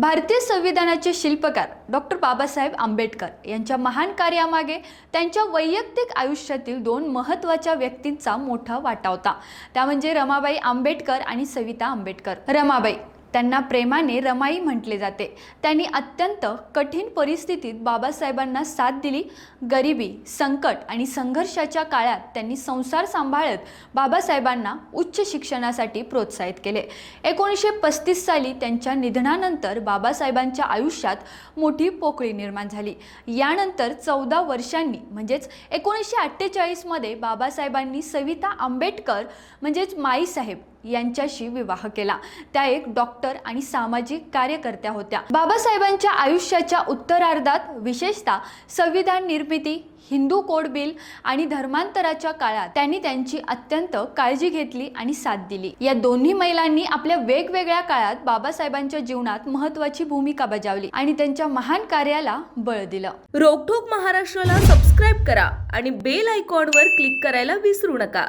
भारतीय संविधानाचे शिल्पकार डॉक्टर बाबासाहेब आंबेडकर यांच्या महान कार्यामागे त्यांच्या वैयक्तिक आयुष्यातील दोन महत्त्वाच्या व्यक्तींचा मोठा वाटा होता। त्या म्हणजे रमाबाई आंबेडकर आणि सविता आंबेडकर। रमाबाई, त्यांना प्रेमाने रमाई म्हटले जाते, त्यांनी अत्यंत कठीण परिस्थितीत बाबासाहेबांना साथ दिली। गरिबी, संकट आणि संघर्षाच्या काळात त्यांनी संसार सांभाळत बाबासाहेबांना उच्च शिक्षणासाठी प्रोत्साहित केले। 1935 साली त्यांच्या निधनानंतर बाबासाहेबांच्या आयुष्यात मोठी पोकळी निर्माण झाली। यानंतर 14 वर्षांनी म्हणजेच 1948 मध्ये बाबासाहेबांनी सविता आंबेडकर म्हणजेच माईसाहेब यांच्याशी विवाह केला। त्या एक डॉक्टर आणि सामाजिक कार्यकर्त्या होत्या। बाबासाहेबांच्या आयुष्याच्या उत्तरार्धात विशेषतः संविधान निर्मिती, हिंदू कोड बिल आणि धर्मांतराच्या काळात त्यांनी त्यांची अत्यंत काळजी घेतली आणि साथ दिली। या दोन्ही महिलांनी आपल्या वेगवेगळ्या काळात बाबासाहेबांच्या जीवनात महत्त्वाची भूमिका बजावली आणि त्यांच्या महान कार्याला बळ दिलं। रोकठोक महाराष्ट्राला सबस्क्राइब करा आणि बेल आयकॉनवर क्लिक करायला विसरू नका।